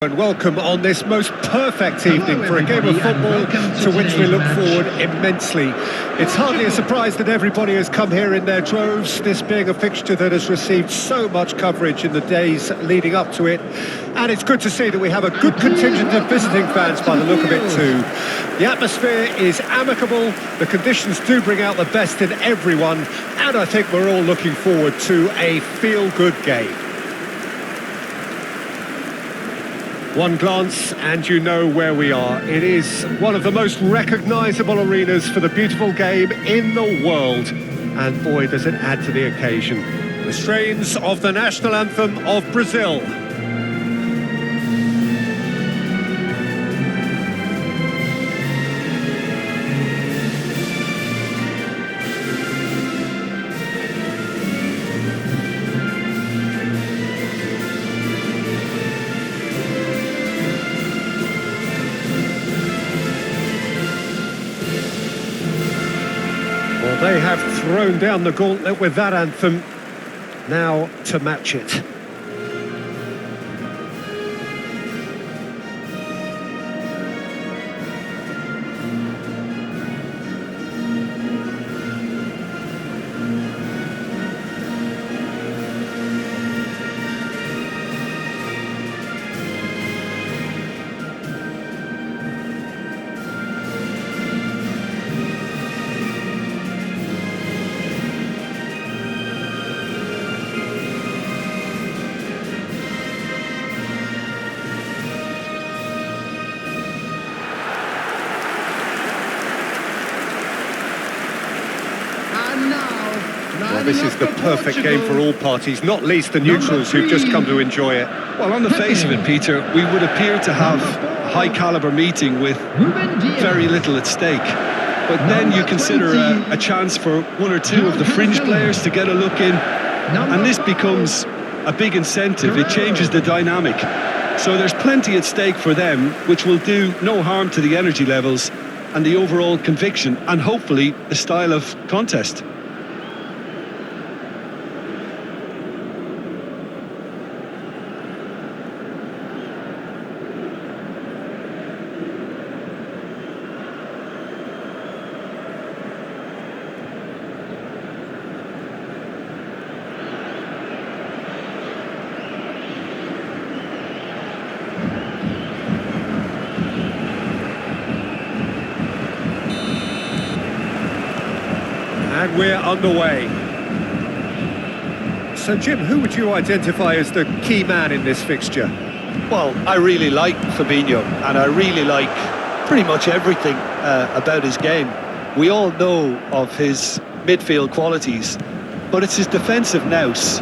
And welcome on this most perfect evening for a game of football to which we look forward immensely. It's hardly a surprise that everybody has come here in their droves, this being a fixture that has received so much coverage in the days leading up to it. And it's good to see that we have a good contingent of visiting fans by the look of it too. The atmosphere is amicable, the conditions do bring out the best in everyone, and I think we're all looking forward to a feel-good game. One glance and you know where we are. It is one of the most recognisable arenas for the beautiful game in the world. And boy, does it add to the occasion. The strains of the national anthem of Brazil. They have thrown down the gauntlet with that anthem. Now to match it. Well, this is the perfect game for all parties, not least the neutrals who've just come to enjoy it. Well, on the face of it, Peter, we would appear to have a high-caliber meeting with very little at stake. But then you consider a chance for one or two of the fringe players to get a look in, and this becomes a big incentive. It changes the dynamic. So there's plenty at stake for them, which will do no harm to the energy levels and the overall conviction, and hopefully the style of contest. And we're underway. So, Jim, who would you identify as the key man in this fixture? Well, I really like Fabinho, and I really like pretty much everything about his game. We all know of his midfield qualities, but it's his defensive nous,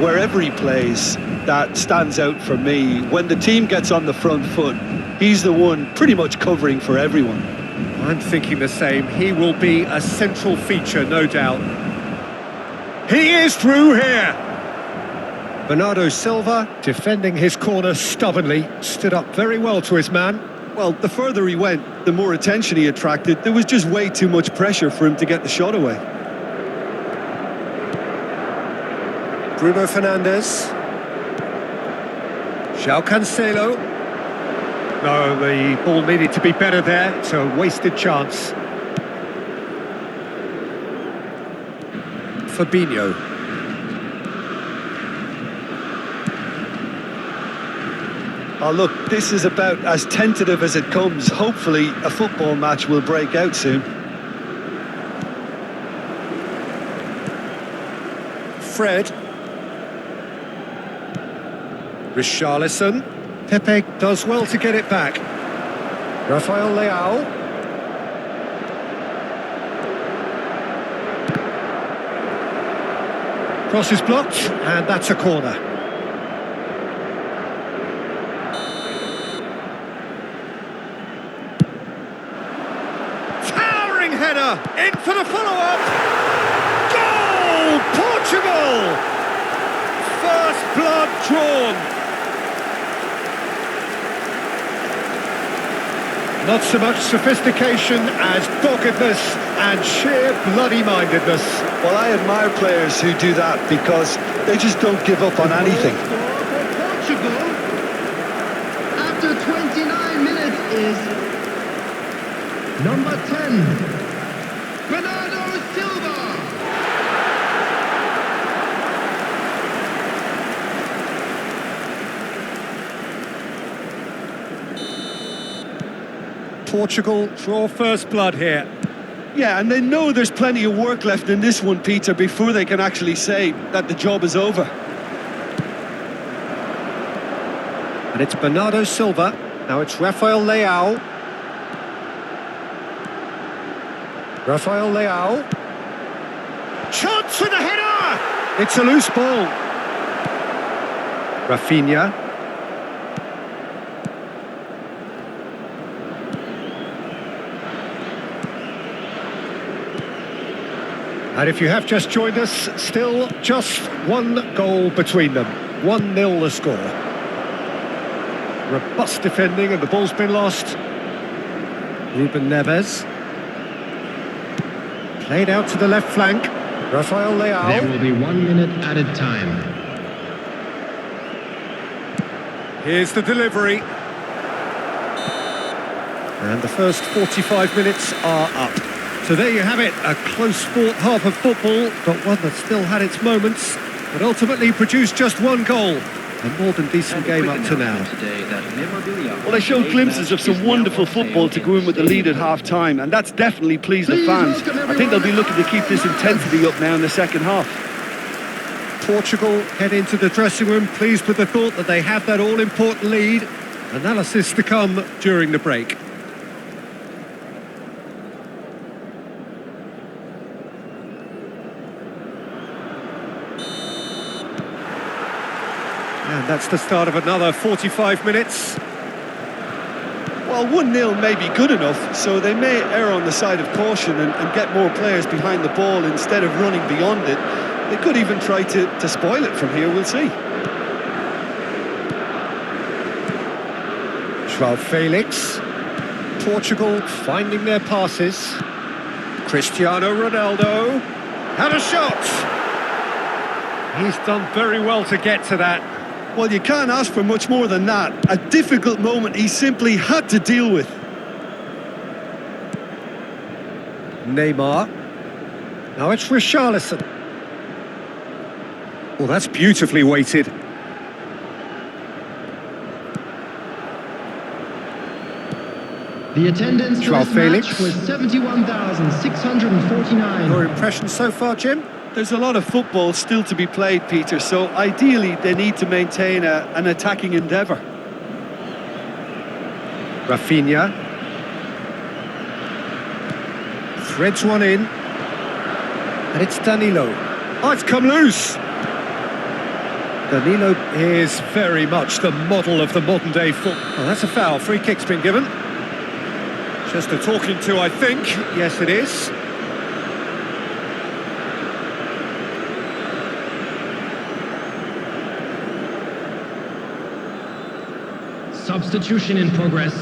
wherever he plays, that stands out for me. When the team gets on the front foot, he's the one pretty much covering for everyone. I'm thinking the same. He will be a central feature, no doubt. He is through here! Bernardo Silva, defending his corner stubbornly, stood up very well to his man. Well, the further he went, the more attention he attracted. There was just way too much pressure for him to get the shot away. Bruno Fernandes. João Cancelo. No, the ball needed to be better there. It's a wasted chance. Fabinho. Oh, look, this is about as tentative as it comes. Hopefully, a football match will break out soon. Fred. Richarlison. Pepe does well to get it back. Rafael Leao. Cross is blocked, and that's a corner. Towering header, in for the follow-up. Goal! Portugal! First blood drawn. Not so much sophistication as doggedness and sheer bloody-mindedness. Well, I admire players who do that because they just don't give up on anything. is number 10, Bernardo Silva. Portugal draw first blood here. Yeah, and they know there's plenty of work left in this one, Peter, before they can actually say that the job is over. And it's Bernardo Silva. Now it's Rafael Leao. Rafael Leao. Chance with the header! It's a loose ball. Rafinha. And if you have just joined us, still just one goal between them. 1-0 the score. Robust defending and the ball's been lost. Ruben Neves. Played out to the left flank. Rafael Leao. There will be 1 minute added time. Here's the delivery. And the first 45 minutes are up. So there you have it, a close fought half of football, but one that still had its moments, but ultimately produced just one goal. A more than decent game up to now. Well, they showed glimpses of some wonderful football to go in with the lead at half-time, and that's definitely pleased the fans. I think they'll be looking to keep this intensity up now in the second half. Portugal head into the dressing room pleased with the thought that they have that all-important lead. Analysis to come during the break. And that's the start of another 45 minutes. Well, 1-0 may be good enough, so they may err on the side of caution and get more players behind the ball instead of running beyond it. They could even try to spoil it from here, we'll see. João Felix. Portugal finding their passes. Cristiano Ronaldo. Had a shot! He's done very well to get to that. Well, you can't ask for much more than that. A difficult moment he simply had to deal with. Neymar. Now it's Richarlison. Well, that's beautifully weighted. The attendance for João this Felix. match was 71,649. Your impressions so far, Jim? There's a lot of football still to be played, Peter, so ideally they need to maintain an attacking endeavour. Rafinha. Threads one in. And it's Danilo. Oh, it's come loose! Danilo is very much the model of the modern day football. Oh, that's a foul. Free kick's been given. Just a talking to, I think. Yes, it is. Substitution in progress.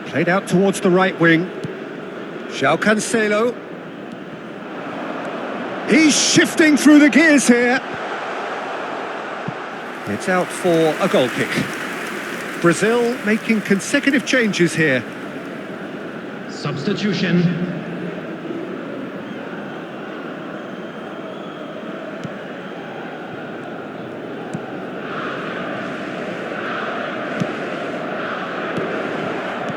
Played out towards the right wing. João Cancelo. He's shifting through the gears here. It's out for a goal kick. Brazil making consecutive changes here. Substitution.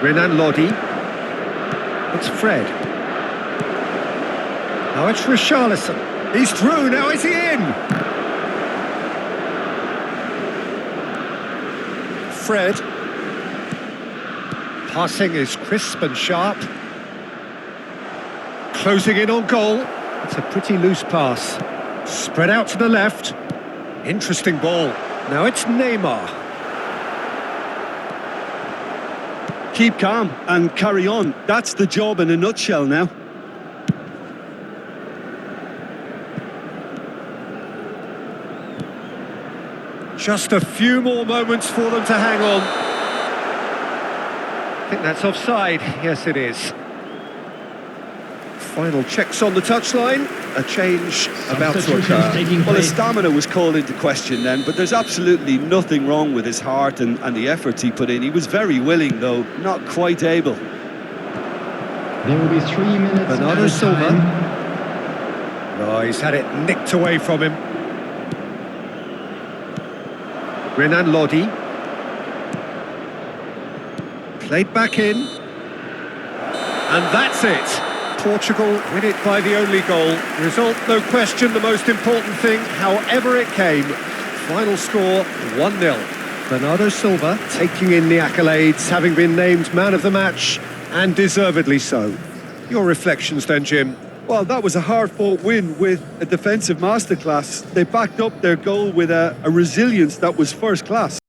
Renan Lodi. It's Fred. Now it's Richarlison. He's through, now is he in? Fred. Passing is crisp and sharp. Closing in on goal. It's a pretty loose pass. Spread out to the left. Interesting ball. Now it's Neymar. Keep calm and carry on. That's the job in a nutshell now. Just a few more moments for them to hang on. think that's offside. Yes, it is. Final checks on the touchline. A change about to Substitutions occur. taking Well, his place. stamina was called into question then, but there's absolutely nothing wrong with his heart and the efforts he put in. He was very willing, though, not quite able. There will be 3 minutes Bernardo added Silva. time. Oh, he's had it nicked away from him. Renan Lodi. Played back in. And that's it. Portugal win it by the only goal. Result, no question, the most important thing, however it came. Final score, 1-0. Bernardo Silva taking in the accolades, having been named man of the match, and deservedly so. Your reflections then, Jim? Well, that was a hard-fought win with a defensive masterclass. They backed up their goal with a resilience that was first class.